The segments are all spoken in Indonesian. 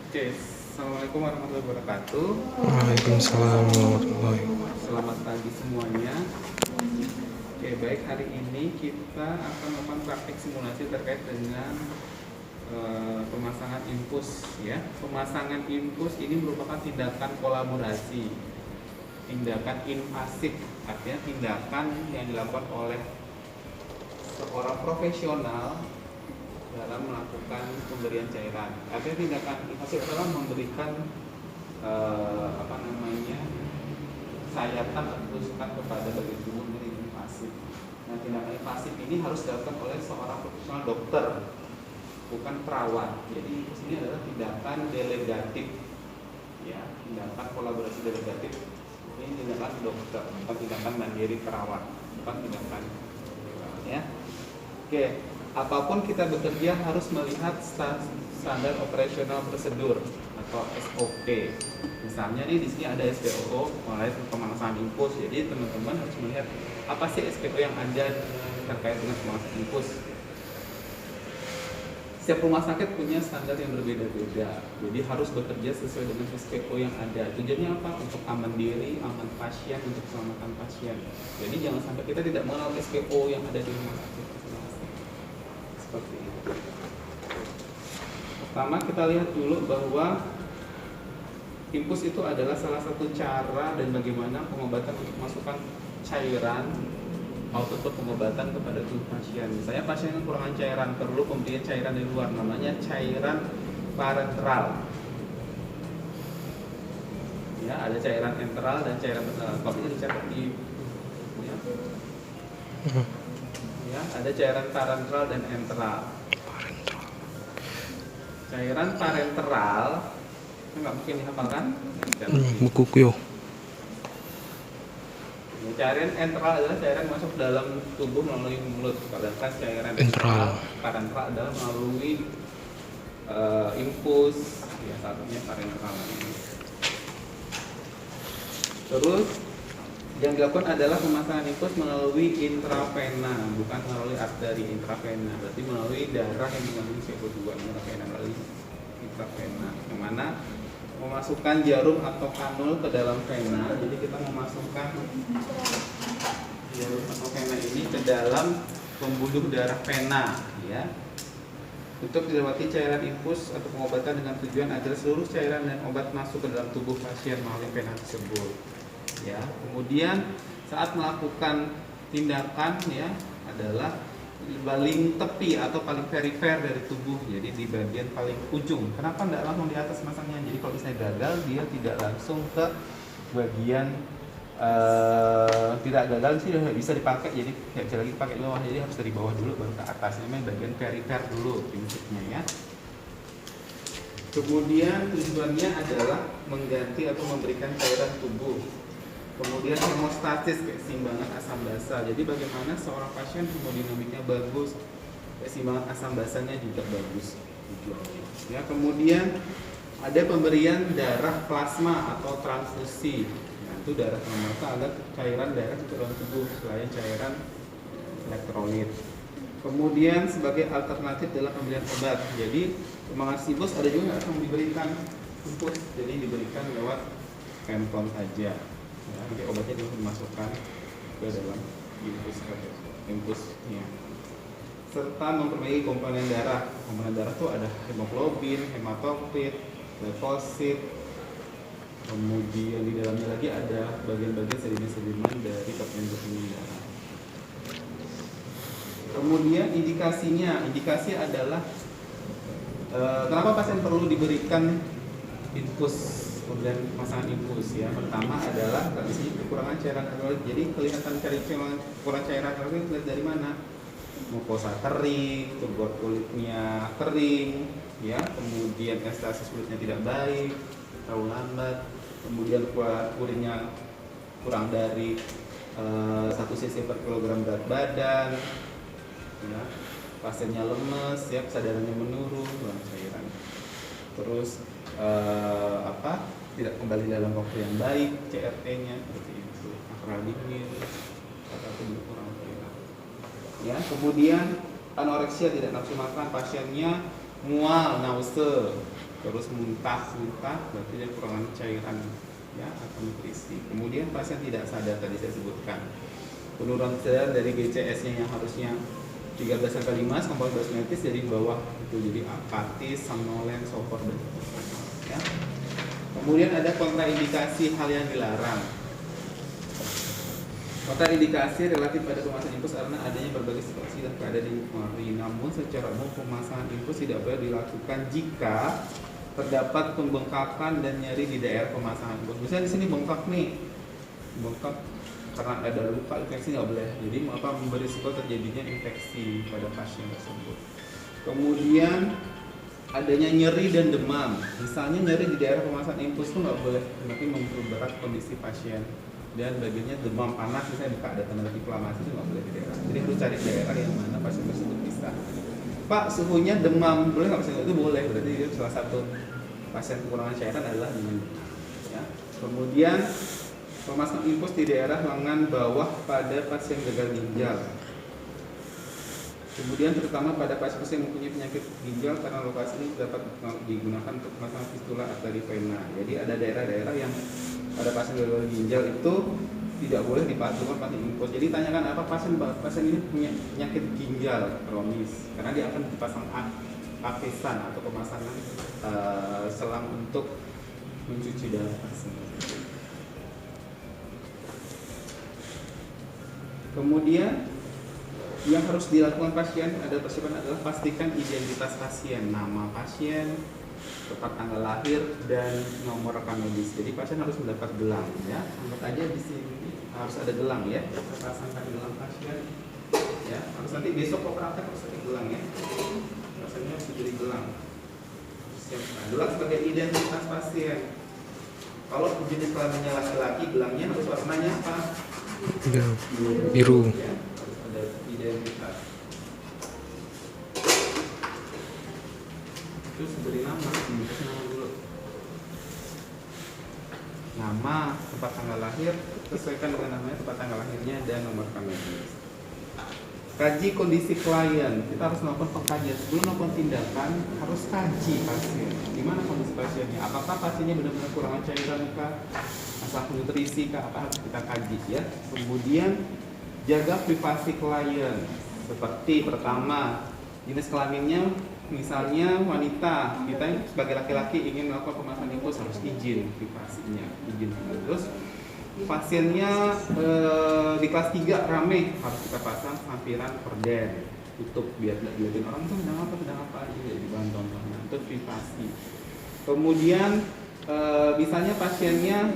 Oke, Assalamualaikum warahmatullahi wabarakatuh. Waalaikumsalam warahmatullahi wabarakatuh. Selamat pagi semuanya. Oke, baik, hari ini kita akan melakukan praktik simulasi terkait dengan pemasangan infus ya. Pemasangan infus ini merupakan tindakan kolaborasi, tindakan invasif, artinya tindakan yang dilakukan oleh seorang profesional dalam melakukan pemberian cairan. Artinya tindakan invasif adalah memberikan sayatan atau tusukan kepada bagian tubuh dari invasif. Nah, tindakan invasif ini harus dilakukan oleh seorang profesional dokter, bukan perawat. Jadi ini adalah tindakan delegatif, ya, tindakan kolaborasi delegatif. Ini tindakan dokter, bukan tindakan mandiri perawat, bukan tindakan perawat, ya. Oke, apapun kita bekerja harus melihat standar operasional prosedur atau SOP. Misalnya nih di sini ada SPOO mulai pemasangan infus. Jadi teman-teman harus melihat apa sih SPO yang ada terkait dengan pemasangan infus. Setiap rumah sakit punya standar yang berbeda-beda. Jadi harus bekerja sesuai dengan SPO yang ada. Tujuannya apa? Untuk aman diri, aman pasien, untuk keselamatan pasien. Jadi jangan sampai kita tidak mengenal SPO yang ada di rumah sakit. Seperti itu. Pertama kita lihat dulu bahwa infus itu adalah salah satu cara dan bagaimana pengobatan untuk masukkan cairan output pengobatan kepada tubuh pasien. Misalnya pasien yang kekurangan cairan, perlu pemberian cairan dari luar, namanya cairan parenteral. Ya, ada cairan enteral dan cairan parenteral. Kalau ini dicatat di ya, ada cairan parenteral dan enteral. Cairan parenteral nggak mungkin dihafalkan. Buku kuyo. Cairan enteral adalah cairan masuk dalam tubuh melalui mulut. Sedangkan cairan Enteral. parenteral adalah melalui infus. Ya, satunya parenteral. Terus yang dilakukan adalah pemasangan infus melalui intravena, bukan melalui arteri. Intravena berarti melalui darah yang mengandung CO2. Intravena melalui intravena, yang mana memasukkan jarum atau kanul ke dalam vena. Jadi kita memasukkan jarum atau vena ini ke dalam pembuluh darah vena, ya, untuk dilewati cairan infus atau pengobatan dengan tujuan agar seluruh cairan dan obat masuk ke dalam tubuh pasien melalui vena tersebut. Ya, kemudian saat melakukan tindakan, ya, adalah paling tepi atau paling perifer dari tubuh, jadi di bagian paling ujung. Kenapa tidak langsung di atas masangnya? Jadi kalau misalnya gagal, dia tidak langsung ke bagian tidak gagal sih tidak bisa dipakai, jadi tidak bisa lagi dipakai di bawah, jadi harus dari bawah dulu baru ke atas. Ini bagian perifer dulu prinsipnya, ya. Kemudian tujuannya adalah mengganti atau memberikan cairan tubuh. Kemudian hemostasis, keseimbangan asam basa. Jadi bagaimana seorang pasien hemodinamiknya bagus, keseimbangan asam basanya juga bagus. Ya, kemudian ada pemberian darah plasma atau transfusi. Nah, itu darah plasma ada cairan darah di dalam tubuh selain cairan elektrolit. Kemudian sebagai alternatif adalah pemberian obat. Jadi pemasangan sibus ada juga nggak akan diberikan infus, jadi diberikan lewat pempon saja. Ya, jadi obatnya dimasukkan ke dalam infusnya. Serta memperbaiki komponen darah. Komponen darah itu ada hemoglobin, hematokrit, leukosit. Kemudian di dalamnya lagi ada bagian-bagian sedimen-sedimen dari komponen darah. Kemudian indikasi adalah kenapa pasien perlu diberikan infus, kemudian pemasangan infus, ya. Pertama adalah kondisi kekurangan cairan elektrolit. Jadi kelihatan kurang cairan elektrolit dari mana? Mukosa kering, tubuh kulitnya kering, ya. Kemudian ekstasis kulitnya tidak baik, terlalu lambat. Kemudian urinnya kurang dari 1 cc per kilogram berat badan, ya. Pasiennya lemes, ya, kesadarannya menurun, kurang cairan. Terus tidak kembali dalam waktu yang baik, CRT-nya seperti itu, akral dingin, atau tubuh kurang cairan. Ya, kemudian anoreksia, tidak nafsu makan, pasiennya mual, nausea, terus muntah berarti dia kekurangan cairan ya atau nutrisi. Kemudian pasien tidak sadar, tadi saya sebutkan penurunan kesadaran dari GCS-nya yang harusnya 13/5 komponen basmetis jadi bawah itu jadi apatis, somnolen, sopor dan seterusnya ya. Kemudian ada kontraindikasi hal yang dilarang. Kontraindikasi relatif pada pemasangan infus karena adanya berbagai situasi dan keadaan yang mempengaruhi. Namun secara umum pemasangan infus tidak boleh dilakukan jika terdapat pembengkakan dan nyeri di daerah pemasangan infus. Misalnya di sini bengkak nih, bengkak karena ada luka infeksi nggak boleh. Jadi memberi risiko terjadinya infeksi pada pasien tersebut. Kemudian adanya nyeri dan demam. Misalnya nyeri di daerah pemasangan infus itu nggak boleh, nanti memperberat kondisi pasien. Dan bagiannya demam panas, misalnya buka ada tanda inflamasi itu nggak boleh di daerah. Jadi harus cari daerah yang mana pasien tersebut bisa. Pak, suhunya demam, boleh nggak pasien itu? Boleh, berarti itu salah satu pasien kekurangan cairan adalah demam. Ya. Kemudian pemasangan infus di daerah lengan bawah pada pasien gagal ginjal. Kemudian terutama pada pasien yang mempunyai penyakit ginjal karena lokasi ini dapat digunakan untuk pemasangan fistula arteri vena. Jadi ada daerah-daerah yang pada pasien gagal ginjal itu tidak boleh dipasangkan pakai infus. Jadi tanyakan apa pasien ini punya penyakit ginjal kronis karena dia akan dipasang apesan atau pemasangan selang untuk mencuci darah pasien. Kemudian yang harus dilakukan pasien ada persiapan adalah pastikan identitas pasien, nama pasien, tepat tanggal lahir dan nomor rekam medis. Jadi pasien harus mendapat gelang ya. Anggap aja di sini harus ada gelang ya. Kita pasangkan gelang pasien ya. Harus nanti besok kok praktek harus ada gelang ya. Pasiennya harus diberi gelang. Siapkan gelang sebagai identitas pasien. Kalau jenis kelaminnya laki-laki, gelangnya harus warnanya apa? Biru. Ya, harus ada identitas. Terus beri nama dulu. Nama, tempat tanggal lahir, sesuaikan dengan namanya, tempat tanggal lahirnya dan nomor rekam medis. Kaji kondisi klien, kita harus melakukan pengkajian sebelum melakukan tindakan, harus kaji pasien. Gimana kondisi pasiennya? Apakah pasiennya benar-benar kekurangan cairan kah? Masalah nutrisi kah? Apa harus kita kaji ya? Kemudian jaga privasi klien. Seperti pertama, jenis kelaminnya misalnya wanita, kita sebagai laki-laki ingin melakukan pemasangan infus harus izin privasinya, izin. Terus pasiennya di kelas 3 rame, harus kita pasang sampiran porden, tutup biar tidak dilihatin orang tuh sedang apa aja di bahan contohnya, itu privasi. Kemudian misalnya pasiennya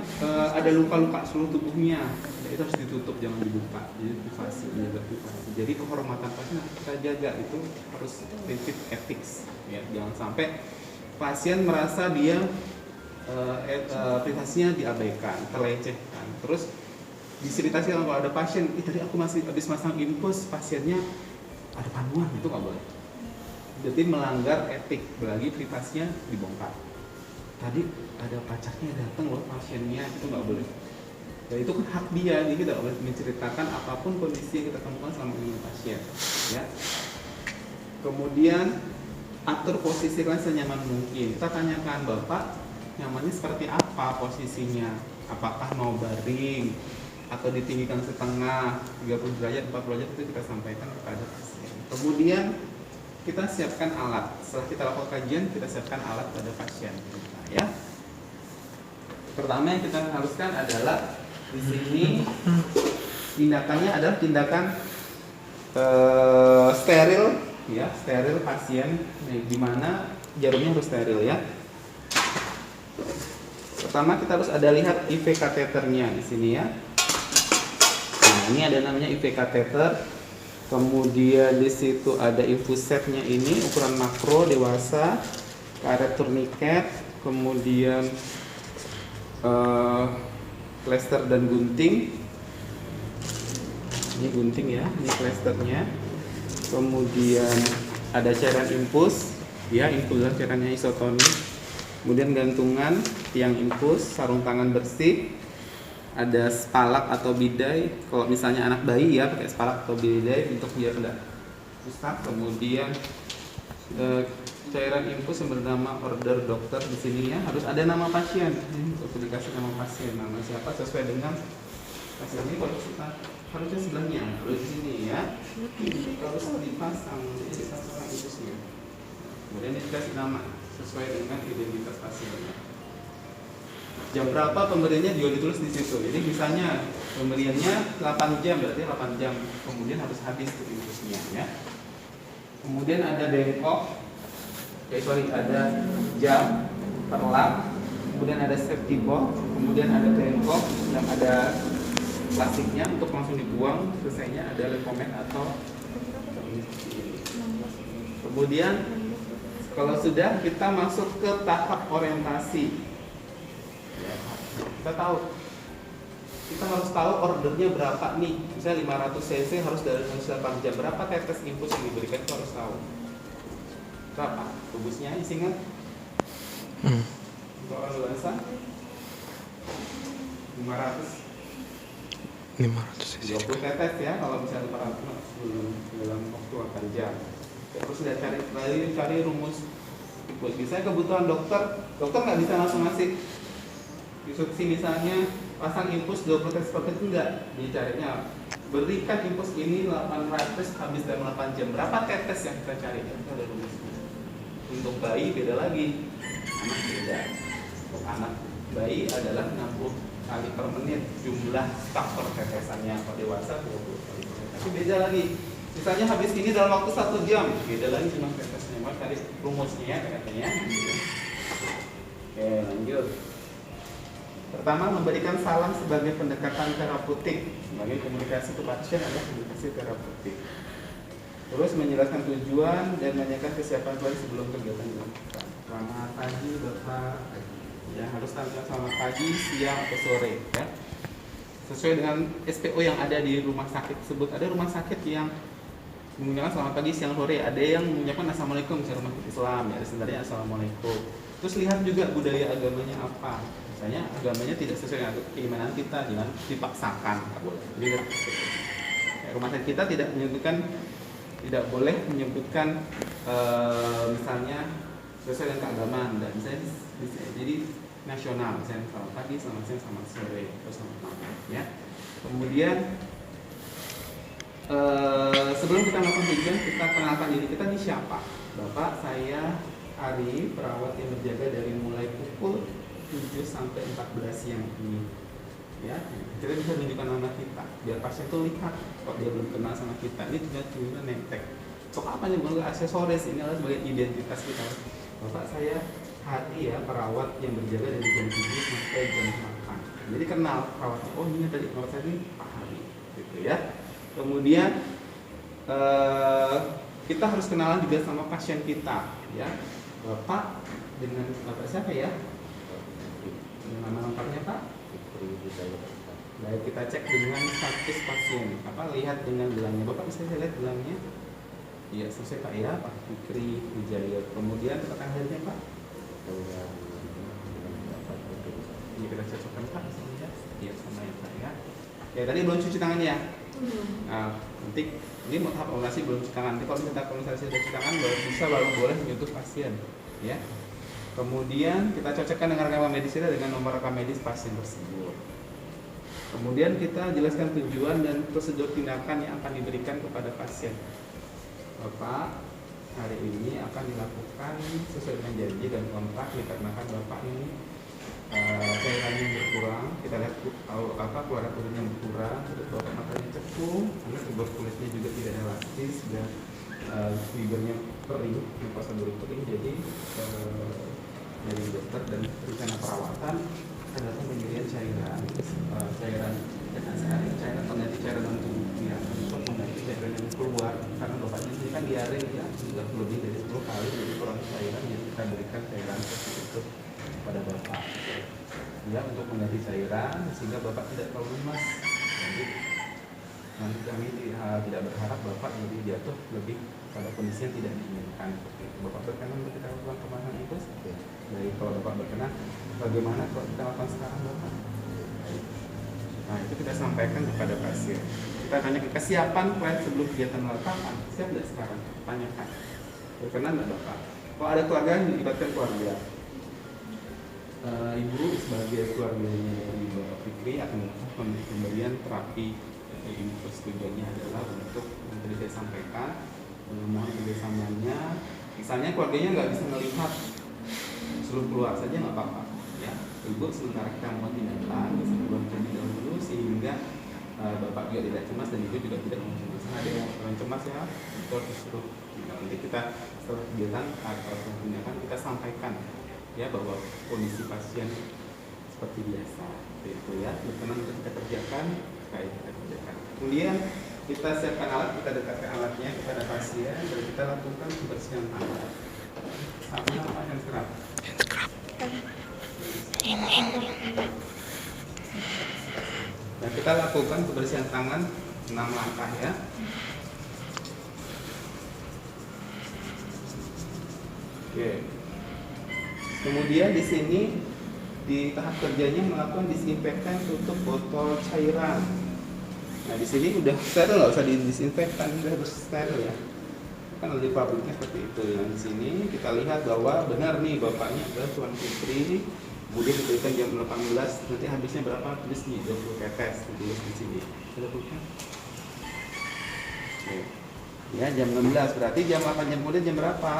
ada luka-luka seluruh tubuhnya, itu harus ditutup, jangan dibuka. Jadi privasi, menjaga privasi. Jadi kehormatan pasien kita jaga, itu harus prinsip ethics ya. Jangan sampai pasien merasa dia privasinya diabaikan, terlecehkan. Terus diceritasi kalau ada pasien, tadi aku masih habis masang infus, pasiennya ada panduan, itu nggak boleh. Jadi melanggar etik, lagi privasinya dibongkar. Tadi ada pacarnya datang loh pasiennya, itu nggak boleh. Dan itu kan hak dia, jadi kita boleh menceritakan apapun kondisi yang kita temukan selama ini pasien. Ya. Kemudian atur posisi klien senyaman mungkin. Kita tanyakan, Bapak nyamannya seperti apa posisinya? Apakah mau baring atau ditinggikan setengah, 30 derajat, 40 derajat, itu kita sampaikan kepada pasien. Kemudian kita siapkan alat. Setelah kita lakukan kajian, kita siapkan alat pada pasien. Nah, ya. Pertama yang kita haruskan adalah di sini tindakannya adalah tindakan steril, ya, steril pasien, di mana jarumnya harus steril ya. Pertama kita harus ada lihat IV kateternya di sini ya. Nah, ini ada namanya IV kateter. Kemudian di situ ada infusetnya ini ukuran makro dewasa, karet turniket, kemudian plester dan gunting. Ini gunting ya, ini plesternya. Kemudian ada cairan infus, ya, infus cairannya isotonik. Kemudian gantungan tiang infus, sarung tangan bersih, ada spalak atau bidai. Kalau misalnya anak bayi ya pakai spalak atau bidai untuk biar tidak rusak. Kemudian cairan infus yang bernama order dokter di sini ya, harus ada nama pasien. Untuk dikasih nama pasien, nama siapa sesuai dengan pasien ini. Kalau kita harusnya sebelahnya, harus di sini ya. Harus dipasang, jadi dipasang infusnya. Kemudian dikasih nama sesuai dengan identitas pasiennya. Jam berapa pemberiannya juga ditulis di situ. Jadi misalnya pemberiannya 8 jam, berarti 8 jam kemudian harus habis tuh infusnya ya. Kemudian ada bengkok, ada jam perlak, kemudian ada safety box, kemudian ada bengkok yang ada plastiknya untuk langsung dibuang. Selesainya ada lekomen atau kemudian kalau sudah kita masuk ke tahap orientasi. Kita harus tahu ordernya berapa nih. Misalnya 500 cc harus dari 8 jam. Berapa tetes infus yang diberikan itu harus tahu. Berapa? Rubusnya isi kan? Untuk orang dewasa 500 cc 20 tetes ya kalau misalnya 500 dalam waktu 8 jam. Terus udah cari rumus infus. Misalnya kebutuhan dokter nggak bisa langsung ngasih instruksi misalnya pasang infus 20 tetes per menit, enggak. Dicarinya berikan infus ini 800 habis dalam 8 jam. Berapa tetes yang kita cari? Itu ada rumusnya. Untuk bayi beda lagi, anak beda. Untuk anak bayi adalah 60 kali per menit jumlah staf per tetesannya. Kalau dewasa 20 kali per menit. Tapi beda lagi. Misalnya habis ini dalam waktu 1 jam, beda lagi jumlah tetesnya. Mau cari rumusnya ya katanya. Oke, lanjut. Pertama, memberikan salam sebagai pendekatan terapeutik. Sebagai komunikasi ke pasien adalah komunikasi terapeutik. Terus menjelaskan tujuan dan menanyakan kesiapan klien sebelum kegiatan dilakukan. Selamat pagi Bapak. Ya, harus tampil selamat pagi, siang atau sore ya. Sesuai dengan SPO yang ada di rumah sakit tersebut. Ada rumah sakit yang menggunakan selamat pagi, siang, sore. Ada yang mengucapkan assalamualaikum, misalnya rumah sakit Islam ya. Sebenarnya assalamualaikum. Terus lihat juga budaya agamanya apa. Misalnya agamanya tidak sesuai dengan keimanan kita, jangan dipaksakan. Jadi rumah sakit kita tidak boleh menyebutkan misalnya sesuai dengan keagamaan, dan misalnya jadi nasional, misalnya selamat pagi, selamat siang, selamat sore, atau selamat malam ya. Kemudian sebelum kita melakukan tujuan, kita kenalkan diri kita ini siapa. Bapak, saya Ari, perawat yang berjaga dari mulai pukul 7 sampai 14 siang ini ya. Kita bisa tunjukkan nama kita biar pasien itu lihat kok dia belum kenal sama kita. Ini juga nemtek. Kok apa nih, bukan aksesoris, ini adalah sebagai identitas kita. Bapak saya Hari ya, perawat yang berjaga dari jam 7 sampai jam 8. Jadi kenal perawatnya. Oh ini tadi perawat saya ini Pak Hari gitu ya. Kemudian kita harus kenalan juga sama pasien kita ya. Bapak dengan Bapak siapa ya? Nama lengkapnya Pak? Baik, kita cek dengan status pasien. Lihat dengan gelangnya. Bapak bisa lihat gelangnya? Iya, selesai Pak ya, Pak Fikri Wijaya. Kemudian tekan akhirnya Pak? Ini kita cocokkan Pak. Iya, sama ya Pak ya. Ya, tadi belum cuci tangan ya? Nah, nanti ini tahap evaluasi belum cuci tangan. Nanti kalau kita konsultasi sudah cuci tangan, baru boleh menyentuh pasien ya. Kemudian kita cocokkan dengan rekam medis kita dengan nomor rekam medis pasien tersebut. Kemudian kita jelaskan tujuan dan prosedur tindakan yang akan diberikan kepada pasien. Bapak, hari ini akan dilakukan sesuai dengan janji dan kontrak dikarenakan Bapak ini cairannya berkurang. Kita lihat keluaran kulitnya berkurang, terus Bapak matanya cekung, karena fiber kulitnya juga tidak elastis dan fibernya kering, prosedur kering. Jadi dari dokter dan rencana perawatan adalah pemberian cairan pengganti cairan dalam tubuh ya, untuk mengganti cairan yang keluar karena bapaknya ini kan diare ya, sudah lebih dari 10 kali, jadi kurang cairan, jadi kita berikan cairan itu pada bapak ya untuk mengganti cairan sehingga bapak tidak terlalu lemas. Jadi nanti kami tidak berharap bapak lebih jatuh lebih pada kondisi yang tidak diinginkan. Bapak berkenan untuk kita lakukan pemanasan itu? Baik, kalau Bapak berkenan, bagaimana kalau kita lakukan sekarang Bapak? Nah, itu kita sampaikan kepada pasien. Kita tanya kesiapan klien sebelum kegiatan lapangan. Siap nggak sekarang? Tanyakan. Berkenan nggak Bapak? Kalau ada keluarga, dilibatkan keluarga. Ibu sebagai keluarganya dari Bapak Fikri akan melakukan pemberian terapi. Jadi persetujuannya adalah untuk yang tadi saya sampaikan, mohon kerjasamanya. Misalnya keluarganya nggak bisa melihat, suruh keluar saja nggak apa-apa. Ya, ibu sementara kita mau tindakan, bisa keluar terlebih dahulu sehingga bapak juga tidak cemas dan ibu juga tidak cemas. Ada yang orang cemas ya, itu harus disuruh. Nanti kita setelah kegiatan atau tindakan kita sampaikan ya bahwa kondisi pasien seperti biasa itu ya, berkenan untuk kita kerjakan, baik kita kerjakan. Kemudian kita siapkan alat, kita dekatkan alatnya kepada pasien dan kita lakukan pembersihan tangan. Sama apa yang scrub? Dan kita lakukan pembersihan tangan 6 langkah ya. Oke. Kemudian di sini di tahap kerjanya melakukan disinfektan tutup botol cairan. Nah di sini udah steril, nggak usah didisinfektan, udah harus steril ya. Kan di pabriknya seperti itu. Yang di sini kita lihat bahwa benar nih bapaknya adalah Tuan Fikri. Kemudian diberikan jam 18, nanti habisnya berapa? Tulis nih 20 tetes, tulis di sini. Sudah bukan? Oke. Ya jam 16, berarti jam 8 jam kemudian jam berapa?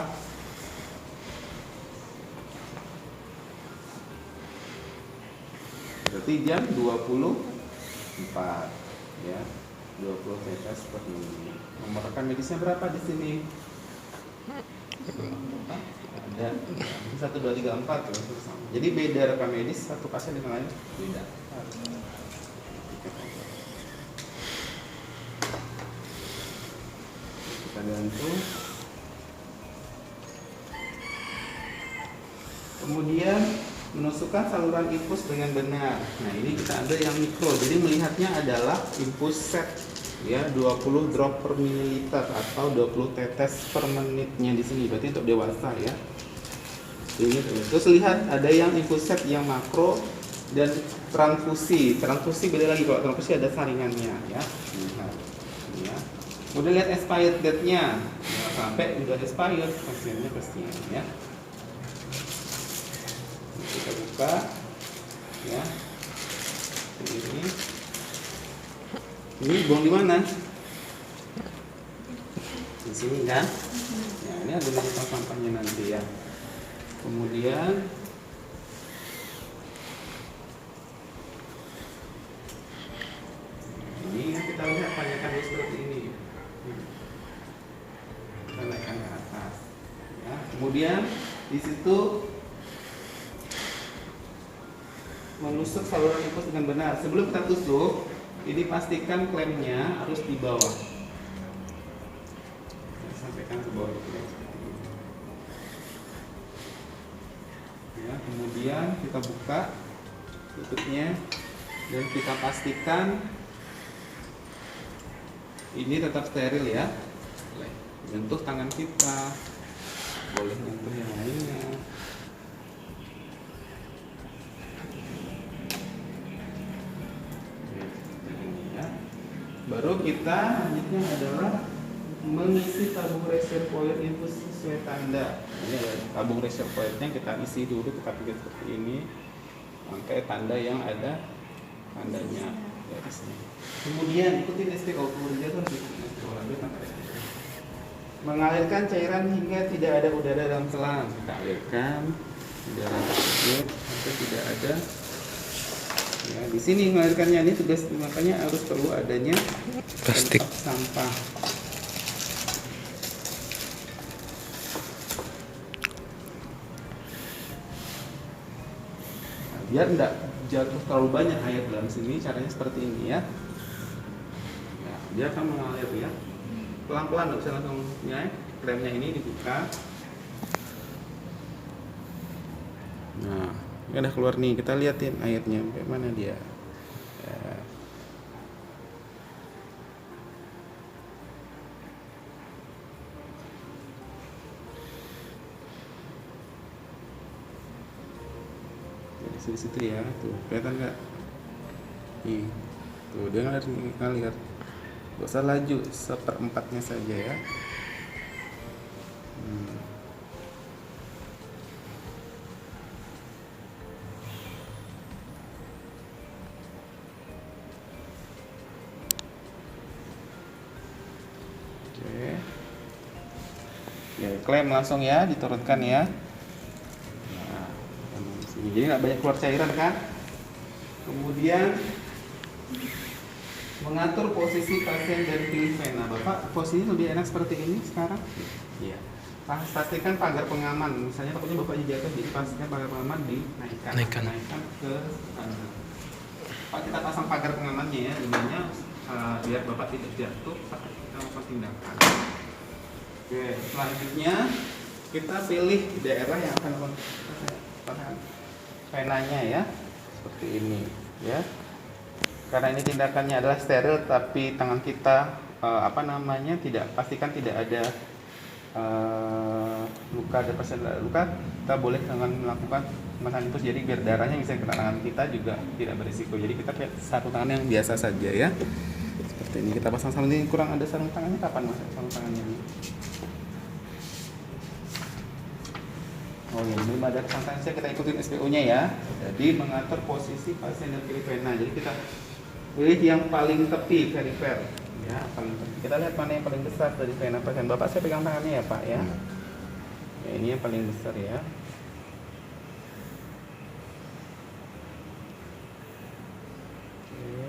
Berarti jam 24 ya, 20 tetes per minggu. Nomor rekan medisnya berapa di sini? Ada 1, 2, 3, 4 ya. Jadi beda rekam medis satu pasien dengan lain beda. Kita bantu. Kemudian menusukkan saluran infus dengan benar. Nah ini kita ambil yang mikro, jadi melihatnya adalah infus set ya 20 drop per mililiter atau 20 tetes per menitnya di sini, berarti untuk dewasa ya. Ini terus lihat ada yang infus set yang makro dan transfusi. Transfusi beda lagi, kalau transfusi ada saringannya ya. Lihat, ya. Kemudian lihat expired date-nya, ya, sampai udah expired pasiennya pastinya ya. Kita buka ya, ini buang di mana? Di sini kan? Ya ini ada tempat sampahnya nanti ya. Kemudian ini kita lihat tanyakan dulu seperti ini. Kita naikkan ke atas. Ya. Kemudian di situ menusuk saluran infus dengan benar. Sebelum kita tusuk, ini pastikan klemnya harus di bawah. Sampaikan ke bawah. Ya, kemudian kita buka tutupnya dan kita pastikan ini tetap steril ya. Bentuk tangan kita, boleh nyentuh yang lainnya. Baru kita lanjutnya adalah mengisi tabung reservoir infus sesuai tanda. Ini ada tabung reservoirnya, kita isi dulu, kita pilih seperti ini, pakai tanda yang ada tandanya dari sini. Kemudian ikuti SPO, kemudian mengalirkan cairan hingga tidak ada udara dalam selang. Kita alirkan udara tersebut sampai tidak ada. Ya, di sini mengalirkannya ini tugas, makanya harus perlu adanya plastik sampah. Nah, biar tidak jatuh terlalu banyak air dalam sini, caranya seperti ini ya. Ya dia akan mengalir ya. Pelan-pelan, tidak usah langsung ya. Kremnya ini dibuka. Nah, ini udah keluar nih, kita liatin airnya sampai mana dia ya. Dari situ ya, tuh kelihatan nggak? Nih, tuh dia ngalir. Gak usah laju, 1/4 saja ya. klem langsung ya, diturunkan ya. Nah, jadi nggak banyak keluar cairan kan. Kemudian mengatur posisi pasien dan pilih vena. Bapak posisi lebih enak seperti ini sekarang? Iya. Pastikan pagar pengaman. Misalnya takutnya bapaknya jatuh, jadi pastikan pagar pengaman dinaikkan ke kanan. Pak, kita pasang pagar pengamannya ya, ininya biar bapak tidak jatuh saat kita melakukan tindakan. Oke, selanjutnya kita pilih daerah yang akan melakukan venanya ya, seperti ini ya. Karena ini tindakannya adalah steril, tapi tangan kita tidak pastikan tidak ada luka, ada pasien luka, kita boleh dengan melakukan pemasangan infus. Jadi biar darahnya bisa kena tangan kita juga tidak berisiko. Jadi kita pakai sarung tangan yang biasa saja ya. Seperti ini kita pasang sarung ini. Kurang ada sarung tangannya, kapan mas sarung tangannya ini? Oh ya, belum ada sarung tangan, kita ikutin SPO-nya ya. Jadi mengatur posisi pasien dan pilih vena. Jadi kita pilih yang paling tepi, perifer ya, paling tepi. Kita lihat mana yang paling besar dari vena pasien. Bapak, saya pegang tangannya ya Pak ya. Ya, ini yang paling besar ya. Oke.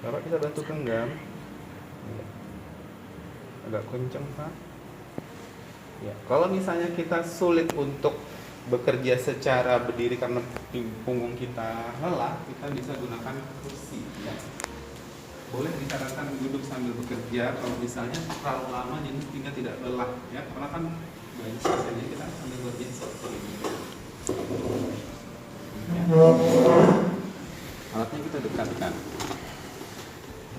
Bapak kita bantu genggam. Agak kenceng Pak. Ya, kalau misalnya kita sulit untuk bekerja secara berdiri karena punggung kita lelah, kita bisa gunakan kursi ya. Boleh disarankan duduk sambil bekerja kalau misalnya terlalu lama jadi hingga tidak lelah ya, karena kan banyak jadi kita sambil bekerja seperti ini ya. Alatnya kita dekatkan.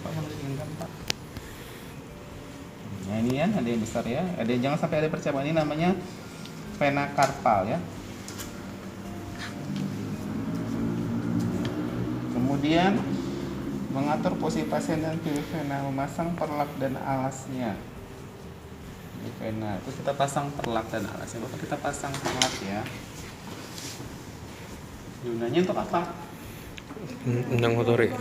Pak mau diinginkan Pak. Nah ini ya, ada yang besar ya, ada yang jangan sampai ada percabaan. Ini namanya vena karpal ya. Kemudian mengatur posisi pasien dan pilih vena, memasang perlak dan alasnya. Di vena itu kita pasang perlak dan alasnya. Bapak kita pasang perlak ya. Gunanya untuk apa? Mengotori.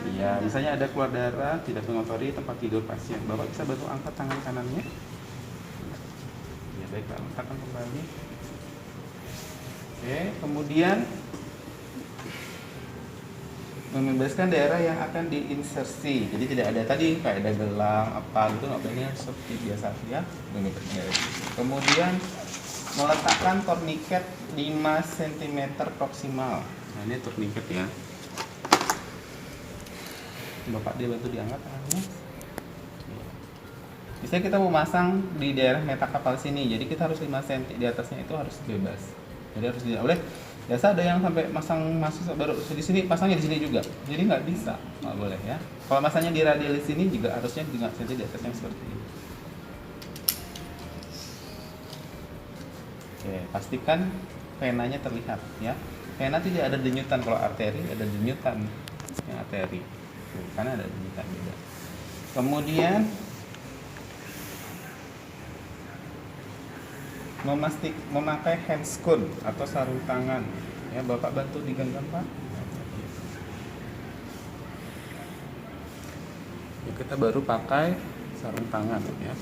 Iya, misalnya ada keluar darah tidak mengotori tempat tidur pasien. Bapak bisa bantu angkat tangan kanannya. Ya baik, Pak, letakkan kembali. Oke, kemudian membebaskan daerah yang akan diinsersi. Jadi tidak ada tadi kayak ada gelang apa gitu, nggak boleh, seperti biasa ya. Kemudian meletakkan torniket 5 cm proksimal. Nah ini torniket ya. Bapak dia bantu diangkat tangannya. Misalnya kita mau masang di daerah metakarpal sini, jadi kita harus 5 cm di atasnya itu harus bebas. Jadi harus tidak boleh. Biasa ada yang sampai masuk baru di sini, pasangnya di sini juga. Jadi nggak bisa, nggak boleh ya. Kalau masangnya di radial di sini juga harusnya 5 cm di atasnya seperti ini. Oke, pastikan venanya terlihat ya. Vena tidak ada denyutan, kalau arteri ada denyutan. Yang arteri, karena ada denyutan juga. Kemudian memakai handscoon atau sarung tangan ya. Bapak bantu digenggam Pak ya, kita baru pakai sarung tangan ya.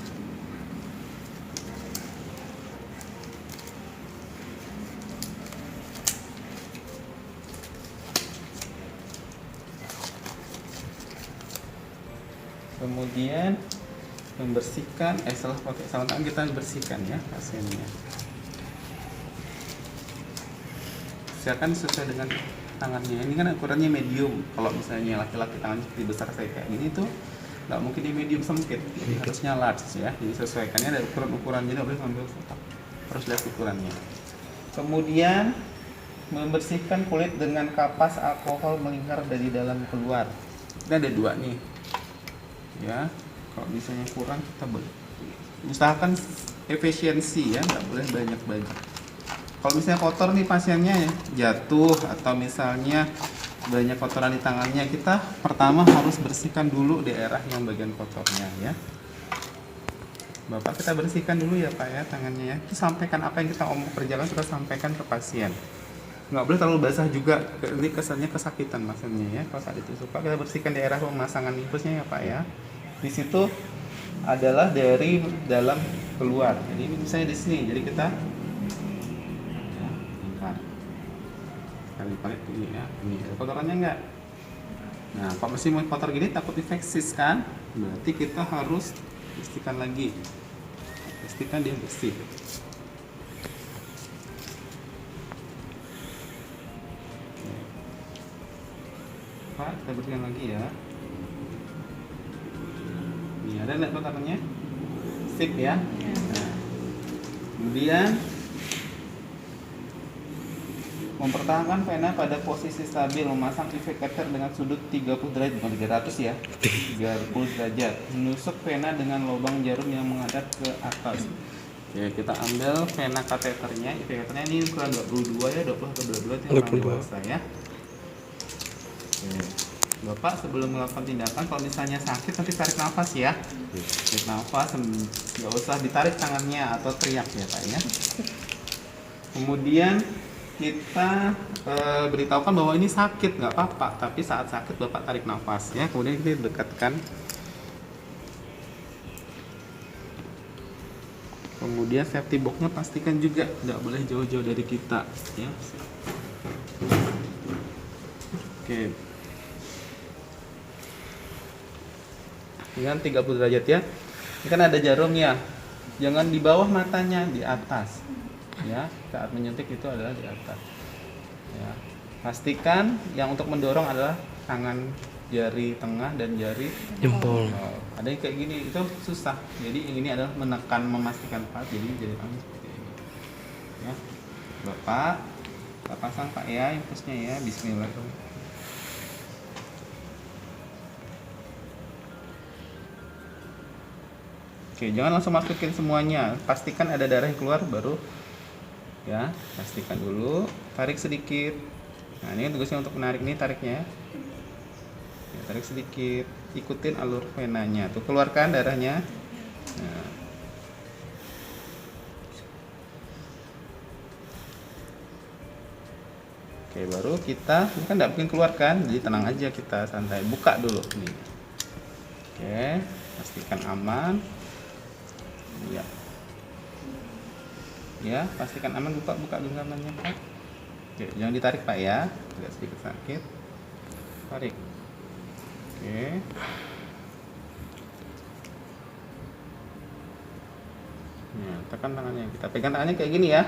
Kemudian membersihkan, setelah pakai sarung tangan kita bersihkan ya pasiennya. Silakan sesuai dengan tangannya. Ini kan ukurannya medium. Kalau misalnya laki-laki tangannya seperti besar saya kayak gini tuh nggak mungkin di medium sempit. Jadi harusnya large ya. Jadi sesuaikannya dari ukuran-ukuran. Jadi nggak boleh ngambil kotak. Harus lihat ukurannya. Kemudian membersihkan kulit dengan kapas alkohol melingkar dari dalam keluar. Ini ada 2 nih. Ya. Kalau misalnya kurang kita usahakan efisiensi ya, nggak boleh banyak-banyak. Kalau misalnya kotor nih pasiennya ya, jatuh atau misalnya banyak kotoran di tangannya, kita pertama harus bersihkan dulu daerah yang bagian kotornya ya. Bapak kita bersihkan dulu ya Pak ya tangannya ya. Kita sampaikan apa yang kita kerjakan, kita sampaikan ke pasien. Nggak boleh terlalu basah juga, nanti kesannya kesakitan pasiennya ya. Kalau saat itu suka kita bersihkan daerah pemasangan infusnya ya Pak ya. Di situ adalah dari dalam keluar. Jadi ini misalnya di sini, jadi kita lingkar. Kita lipat ini ya. Ini ada kotorannya enggak? Nah, kalau masih mau kotor gini takut infeksis kan? Berarti kita harus pastikan lagi. Pastikan dia bersih. Pak, kita bersihkan lagi ya. Ini ada lihat kotorannya? Sip ya. Nah, kemudian mempertahankan pena pada posisi stabil, memasang efek dengan sudut 30 derajat, bukan 300 ya, 30 derajat. Menusuk pena dengan lubang jarum yang menghadap ke atas. Oke, kita ambil pena kateternya. Kateternya ini ukuran 22 ya, 20 atau 22 itu yang orang dewasa ya. Oke. Bapak sebelum melakukan tindakan, kalau misalnya sakit nanti tarik nafas ya. Tarik nafas, nggak usah ditarik tangannya atau teriak ya Pak ya. Kemudian kita beritahukan bahwa ini sakit, nggak apa-apa, tapi saat sakit Bapak tarik nafas ya. Kemudian kita dekatkan. Kemudian safety box-nya pastikan juga nggak boleh jauh-jauh dari kita ya. Oke. Dengan 30 derajat ya. Ini kan ada jarumnya. Jangan di bawah matanya, di atas. Ya, saat menyuntik itu adalah di atas. Ya. Pastikan yang untuk mendorong adalah tangan jari tengah dan jari jempol. Ada yang kayak gini, itu susah. Jadi yang ini adalah menekan, memastikan part. Jadi jari tangan seperti ini. Ya. Bapak, kita pasang Pak ya, infusnya ya. Bismillahirrahmanirrahim. Oke, jangan langsung masukin semuanya. Pastikan ada darah yang keluar baru ya. Pastikan dulu, tarik sedikit. Nah, ini tugasnya untuk menarik nih, tariknya. Ya, tarik sedikit, ikutin alur venanya. Tuh, keluarkan darahnya. Nah. Oke, baru kita, ini kan nggak mungkin keluarkan, jadi tenang aja, kita santai. Buka dulu nih. Oke, pastikan aman. Ya, ya pastikan aman. Buka genggamannya Pak. Oke, jangan ditarik Pak ya, agak sedikit sakit. Tarik. Oke. Nah, tekan tangannya. Kita pegang tangannya kayak gini ya.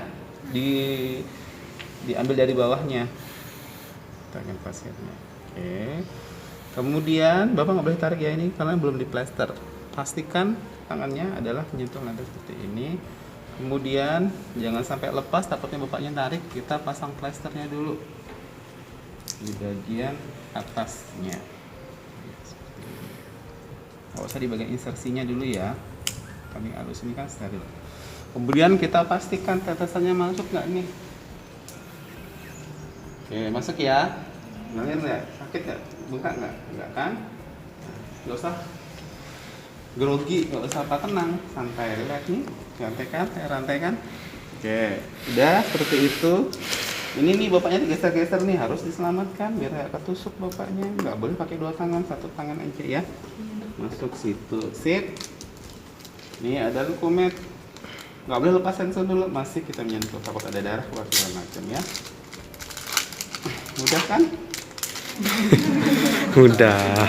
Diambil dari bawahnya. Tangan pasiennya. Oke. Kemudian Bapak nggak boleh tarik ya ini karena belum diplester. Pastikan tangannya adalah menyentuh nada seperti ini. Kemudian jangan sampai lepas, takutnya Bapaknya tarik. Kita pasang plesternya dulu di bagian atasnya. Nggak usah di bagian insersinya dulu ya. Kami halus ini kan steril. Kemudian kita pastikan tetesannya masuk nggak nih. Oke, masuk ya. Ngalir nggak? Sakit nggak? Bengkak nggak? Nggak kan? Nggak usah grogi, nggak usah apa, tenang, santai, relax nih, rantai kan. Oke, udah seperti itu. Ini nih bapaknya digeser-geser nih, harus diselamatkan biar nggak ketusuk bapaknya. Nggak boleh pakai dua tangan, satu tangan aja ya. Masuk situ, sip. Nih ada lukumet, nggak boleh lepas sensor dulu, masih kita menyentuh, takut ada darah keluar segala macam ya. Mudah kan? Udah.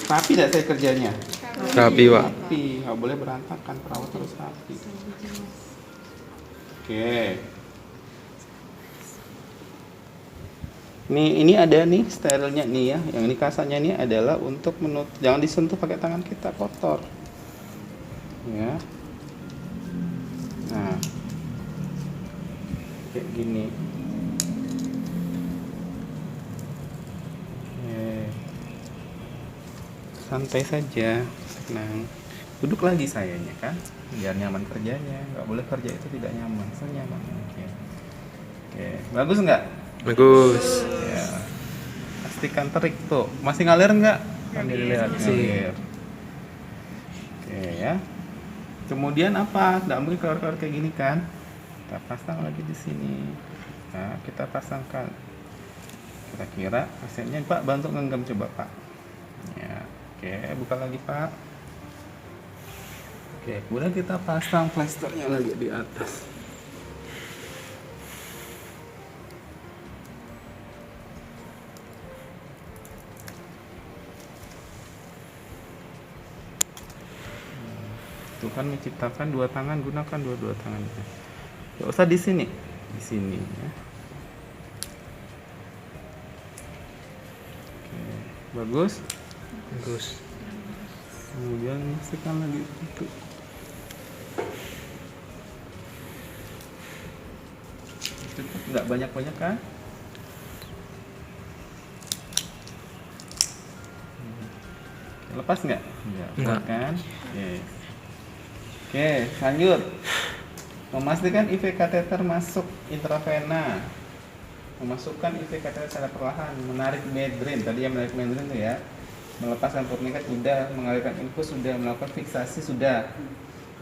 Rapi tidak saya kerjanya? Rapi Pak. Rapi, nggak boleh berantakan, perawat harus rapi. Oke. Ini ada nih sterilnya nih ya. Yang ini kasarnya ini adalah untuk menutup, jangan disentuh pakai tangan kita, kotor. Ya. Nah. Kayak gini. Santai saja, tenang. Duduk lagi sayanya kan, biar nyaman kerjanya. Nggak boleh kerja itu tidak nyaman, senyaman mungkin. Oke, bagus nggak? Bagus. Ya. Pastikan terik tuh. Masih ngalir nggak? Kan dilihat ngalir. Oke ya. Kemudian apa? Nggak mungkin keluar-keluar kayak gini kan? Kita pasang lagi di sini. Nah, kita pasangkan. Kira-kira pasiennya Pak bantu genggam coba Pak. Ya. Oke, buka lagi Pak. Oke, kemudian kita pasang plasternya lagi di atas. Tuhan menciptakan dua tangan, gunakan dua tangan. Gak usah di sini ya. Oke, bagus. Kemudian masukkan lagi itu. Cukup, nggak banyak kan? Lepas nggak? Enggak kan? Oke, lanjut. Memastikan IV kateter masuk intravena. Memasukkan IV kateter secara perlahan. Menarik membrane. Tadi yang menarik membrane itu ya. Melepaskan tourniquet sudah. Mengalirkan infus sudah. Melakukan fiksasi sudah.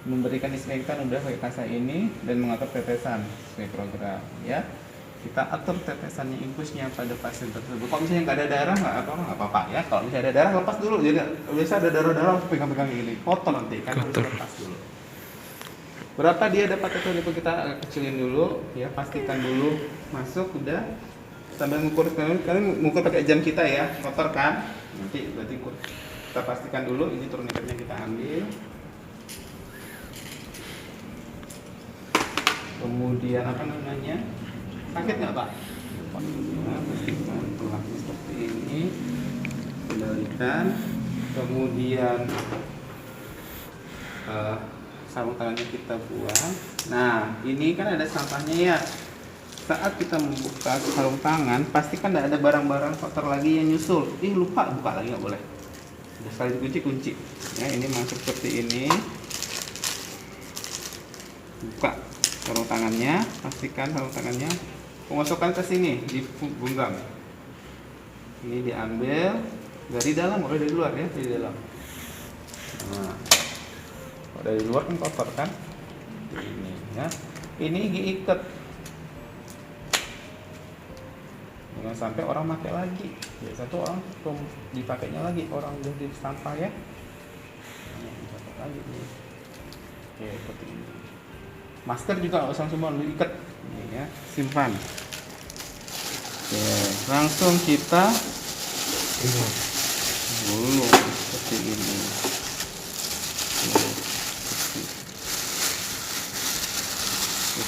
Memberikan disinfektan sudah pakai kasa ini. Dan mengatur tetesan sesuai program. Ya. Kita atur tetesannya infusnya pada pasien tersebut. Kalau misalnya nggak ada darah nggak apa-apa ya. Kalau misalnya ada darah lepas dulu. Jadi biasa ada darah pegang-pegang ini. Kotor nanti kan harus lepas dulu. Berapa dia dapat itu kita kecilin dulu ya, pastikan dulu masuk udah. Sambil mengukur, kalian mengukur pakai jam kita ya, kotor kan? Nanti berarti kita pastikan dulu ini tourniquetnya kita ambil. Kemudian apa namanya? Sakit nggak Pak? Nah, seperti ini, kendalikan. Kemudian sarung tangannya kita buang. Nah, ini kan ada sampahnya ya. Saat kita membuka sarung tangan, pastikan tidak ada barang-barang kotor lagi yang nyusul. Lupa buka lagi nggak boleh. Udah sekali dikunci. Ya, ini masuk seperti ini. Buka sarung tangannya, pastikan sarung tangannya. Pemasukan ke sini di punggung. Ini diambil dari dalam, boleh dari luar ya, dari dalam. Nah, dari luar kan kotor kan, ini ya, ini diikat, jangan sampai orang pakai lagi. Biasa tuh orang dipakainya lagi, orang udah di sampah ya, dipakai lagi nih. Oke, seperti ini. Masker juga nggak usah semua diikat, ini ya, simpan. Oke, langsung kita gulung seperti ini.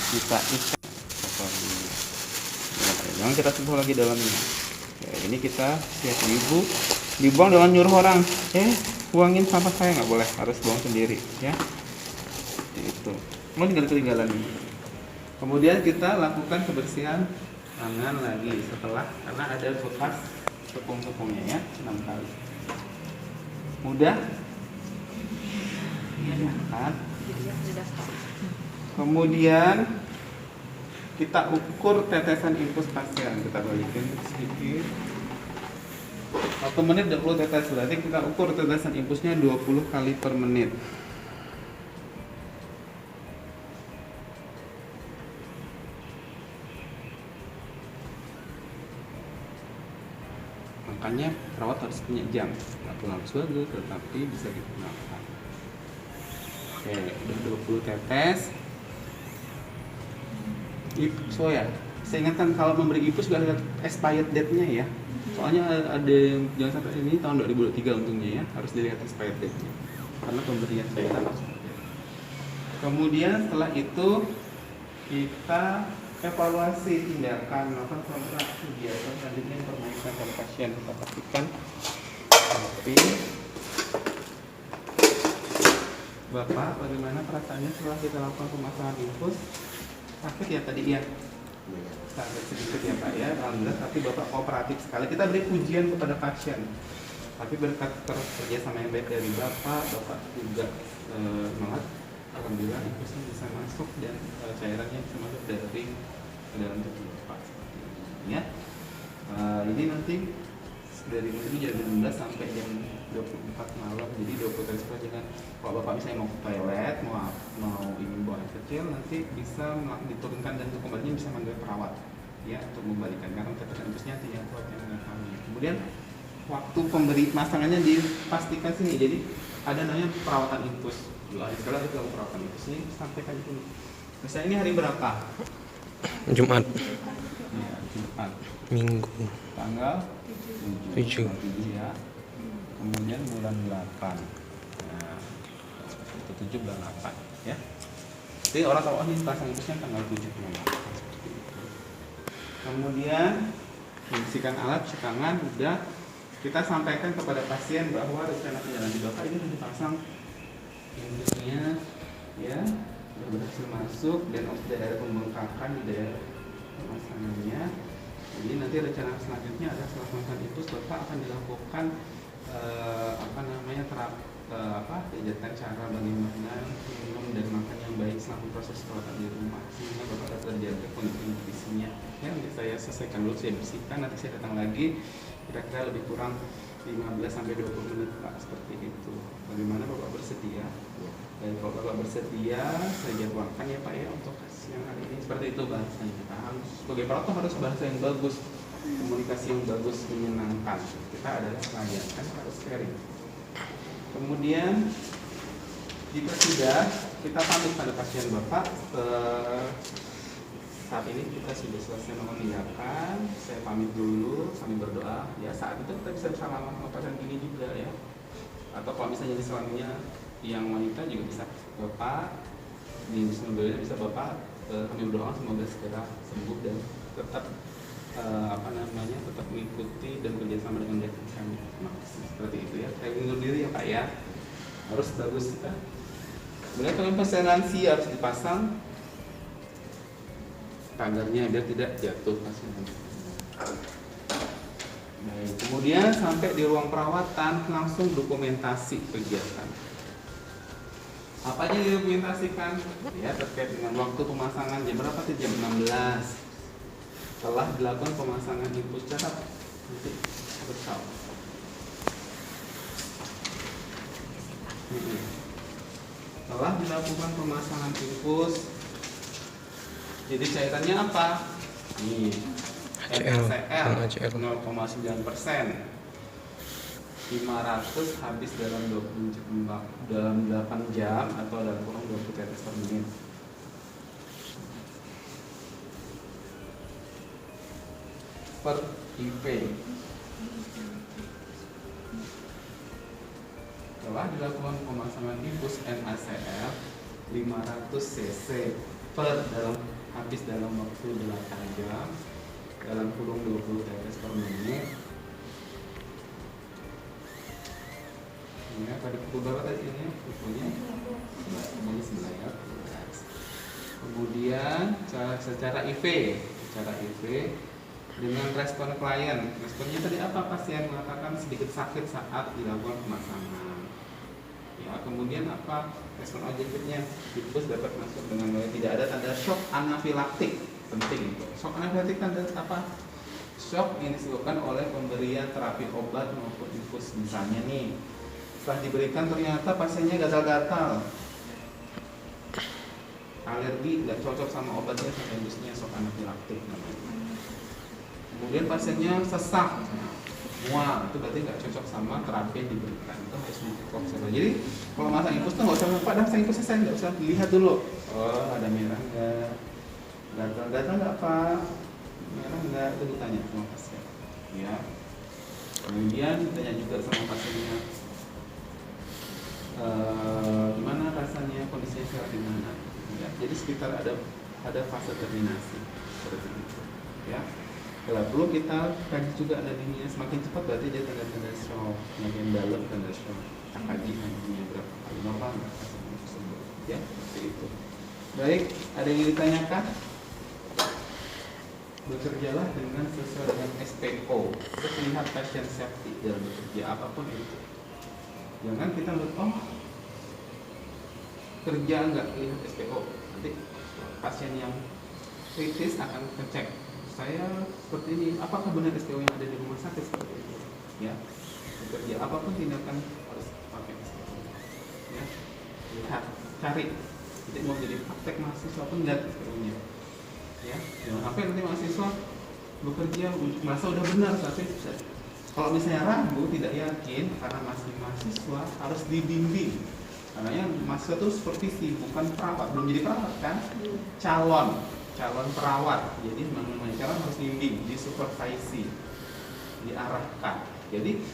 Kita ikat jangan kita sentuh lagi dalamnya. Ya, ini kita siap dibuang dengan nyuruh orang buangin sampah saya, nggak boleh, harus buang sendiri ya. Itu mau tinggal ketinggalan. Kemudian kita lakukan kebersihan tangan lagi setelah, karena ada bekas tepung-tepungnya ya, 6 kali. Mudah ya kan. Kemudian kita ukur tetesan infus pasien, kita balikin sedikit. 1 menit 20 tetes, berarti kita ukur tetesan infusnya 20 kali per menit. Makanya perawat harus punya jam, nggak harus bagus, tetapi bisa digunakan. Oke, udah 20 tetes. Ya, saya ingatkan kalau memberi infus juga ada expired date-nya ya. Soalnya ada jangan sampai ini tahun 2023 untungnya ya, harus dilihat expired date-nya. Karena pemberian cairan harus. Kemudian setelah itu kita evaluasi tindakan melakukan kontak kegiatan selanjutnya informasikan pada pasien. Kita pastikan tapi Bapak bagaimana perasaannya setelah kita lakukan pemasangan infus? Sakit ya tadi ya? Sakit sedikit ya Pak ya, alhamdulillah, tapi Bapak kooperatif sekali. Kita beri pujian kepada pasien. Tapi berkat kerja sama yang baik dari Bapak juga semangat. Alhamdulillah infusnya bisa masuk dan cairannya bisa masuk dari dalam tubuh Bapak seperti ini ya. Ini nanti dari jam 16 sampai jam 24 malam, jadi 20 kali setelah. Kalau Bapak misalnya mau ke toilet, mau ingin buang air kecil, nanti bisa diturunkan dan untuk kembalinya bisa manggil perawat ya untuk membalikan, karena tetesan infusnya tidak kuat yang mengalami. Kemudian waktu pemberi masangannya dipastikan sini, jadi ada namanya perawatan infus. Hari sekali ada perawatan infus ini sampaikan dulu. Misalnya ini hari berapa? Jumat, Ya, Jumat. Minggu, Tanggal 7. ya. Kemudian bulan 8. Nah, itu 7 bulan 8 ya. Jadi orang tahu ini pasang infusnya tanggal 7 bulan 8. Kemudian membersihkan alat cuci tangan udah, kita sampaikan kepada pasien bahwa rencana perjalanan di Bapak ini sudah dipasang infusnya ya, sudah berhasil masuk dan tidak ada pembengkakan di daerah pemasangannya. Jadi nanti rencana selanjutnya adalah setelah pemasangan infus Bapak akan dilakukan diajarkan cara bagaimana minum dan makan yang baik selama proses perawatan di rumah sehingga Bapak dapat terjaga kondisi nutrisinya. Ya, nanti saya selesaikan dulu, saya bersihkan, nanti saya datang lagi kira-kira lebih kurang 15-20 menit Pak, seperti itu. Bagaimana Bapak bersedia? Dan kalau Bapak bersedia, saya jadwalkan ya Pak ya untuk siang hari ini. Seperti itu bahasanya. Kita harus sebagai perawat harus bahasa yang bagus, komunikasi yang bagus, menyenangkan. Kita adalah klien, kan harus caring. Kemudian jika sudah kita pamit pada pasien Bapak, saat ini kita sudah selesai mengerjakan, saya pamit dulu, kami berdoa. Ya saat itu kita bisa bersama sama pasien ini juga ya. Atau kalau misalnya di suaminya yang wanita juga bisa Bapak, di Bismillah bisa Bapak, kami berdoa semoga segera sembuh dan tetap tetap mengikuti dan kerjasama dengan dokter kami. Seperti itu ya. Saya undur diri ya Pak ya. Harus bagus ya. Kemudian kalau pasien lansia harus dipasang pagarnya biar tidak jatuh pasien. Baik, kemudian sampai di ruang perawatan langsung dokumentasi kegiatan. Apa aja didokumentasikan? Ya terkait dengan waktu pemasangan jam berapa sih? Jam 16. Telah dilakukan pemasangan infus catat nanti bersama. Telah dilakukan pemasangan infus. Jadi cairannya apa? Nih, NaCl 0,9%. 500 habis dalam 8 jam atau dalam kurang 20 tetes per menit. Per IV. Telah dilakukan pemasangan infus NaCl 500 cc habis dalam waktu 8 jam dalam kurung 20 tetes per menit. Ya, pada pukul berapa tadi ini? Pukulnya 11 ya. Kemudian secara IV dengan respon klien. Responnya tadi apa? Pasien mengatakan sedikit sakit saat dilakukan pemasangan. Ya, kemudian apa? Respon objektifnya infus dapat masuk dengan baik, tidak ada tanda shock anafilaktik. Penting itu. Shock anafilaktik tanda apa? Shock yang disebabkan oleh pemberian terapi obat maupun infus. Misalnya nih, setelah diberikan ternyata pasiennya gatal-gatal, alergi, nggak cocok sama obatnya, infusnya shock anafilaktik namanya. Kemudian pasiennya sesak, mual, itu berarti nggak cocok sama terapi yang diberikan. Itu harus diobservasi. Jadi kalau masang infus tuh nggak usah lupa, dah masang infus selesai, nggak usah dilihat dulu. Oh, ada merah nggak? Gatal nggak Pak? Merah nggak? Itu ditanya sama pasien. Ya. Kemudian ditanya juga sama pasiennya, gimana rasanya, kondisinya sekarang gimana? Ya. Jadi sekitar ada fase terminasi seperti itu. Ya. Kalau perlu kita kaji juga analinya, semakin cepat berarti dia tanda-tanda shock, semakin dalam tanda shock. Kita kaji analinya berapa kali normal nggak hasilnya tersebut, ya seperti itu. Baik, ada yang ditanyakan? Bekerjalah dengan sesuai dengan SPO. Terus lihat pasien safety dalam bekerja apapun itu. Jangan kita lihat kerja nggak lihat SPO. Nanti pasien yang kritis akan ngecek. Saya seperti ini, apakah benar SPO yang ada di rumah sakit seperti itu? Ya, bekerja apapun tindakan harus pakai SPO. Ya, lihat, cari. Jadi mau jadi praktek mahasiswa pun lihat SPO-nya. Ya, jangan sampai nanti mahasiswa bekerja merasa udah benar tapi Kalau misalnya ragu, tidak yakin, karena masih mahasiswa, harus dibimbing. Karena yang mahasiswa itu supervisi, bukan perawat, belum jadi perawat kan? Calon perawat. Jadi namanya calon harus dibimbing, disupervisi, diarahkan. Jadi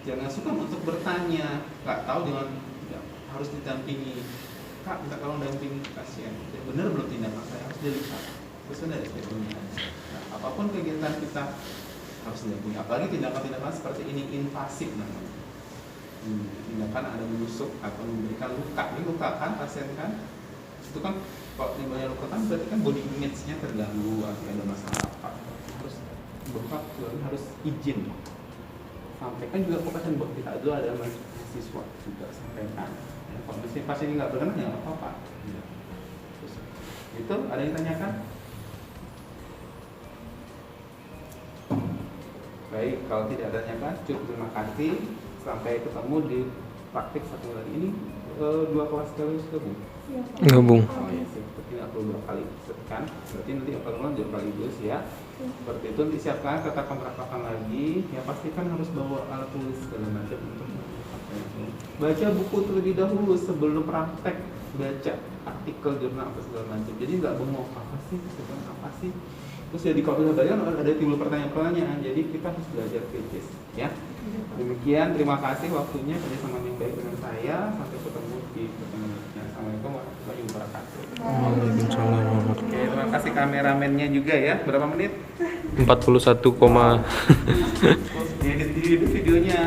jangan suka untuk bertanya, nggak tahu dengan ya, harus didampingi. Kak, minta tolong dampingi pasien. Ya, benar belum tindakan saya harus dilihat. Terus ada SPP-nya. Nah, apapun kegiatan kita harus didampingi. Apalagi tindakan-tindakan seperti ini invasif namanya. Tindakan ada menusuk atau memberikan luka. Ini luka kan pasien kan? Itu kan kalau timbulnya luka kan berarti kan body image-nya terganggu atau ada masalah apa. Harus bokap harus izin. Sampaikan juga ke pasien bahwa kita itu ada mahasiswa juga sampaikan. Ya, kalau misalnya pasien ini nggak berkenan ya nggak apa-apa. Ya. Terus, itu ada yang tanyakan? Baik, kalau tidak ada tanyakan, cukup terima kasih. Sampai ketemu di praktik satu hari ini. 2 kelas sekaligus gabung. Gabung. Oh ya, seperti nggak perlu 2 kali kan? Berarti nanti akan 2 kaligus ya. Seperti itu nanti siapkan kata pemerapakan lagi. Ya pastikan harus bawa alat tulis segala macam untuk baca buku terlebih dahulu sebelum praktek. Baca artikel jurnal apa segala macam. Jadi nggak bengong apa sih. Terus ya di kalau belajar ada timbul pertanyaan-pertanyaan. Jadi kita harus belajar kritis ya. Demikian, terima kasih waktunya kerjasama yang baik dengan saya. Sampai ketemu di pertemuan berikutnya. Assalamualaikum warahmatullahi wabarakatuh. Waalaikumsalam. Oke, terima kasih kameramennya juga ya. Berapa menit? 41, Edit videonya.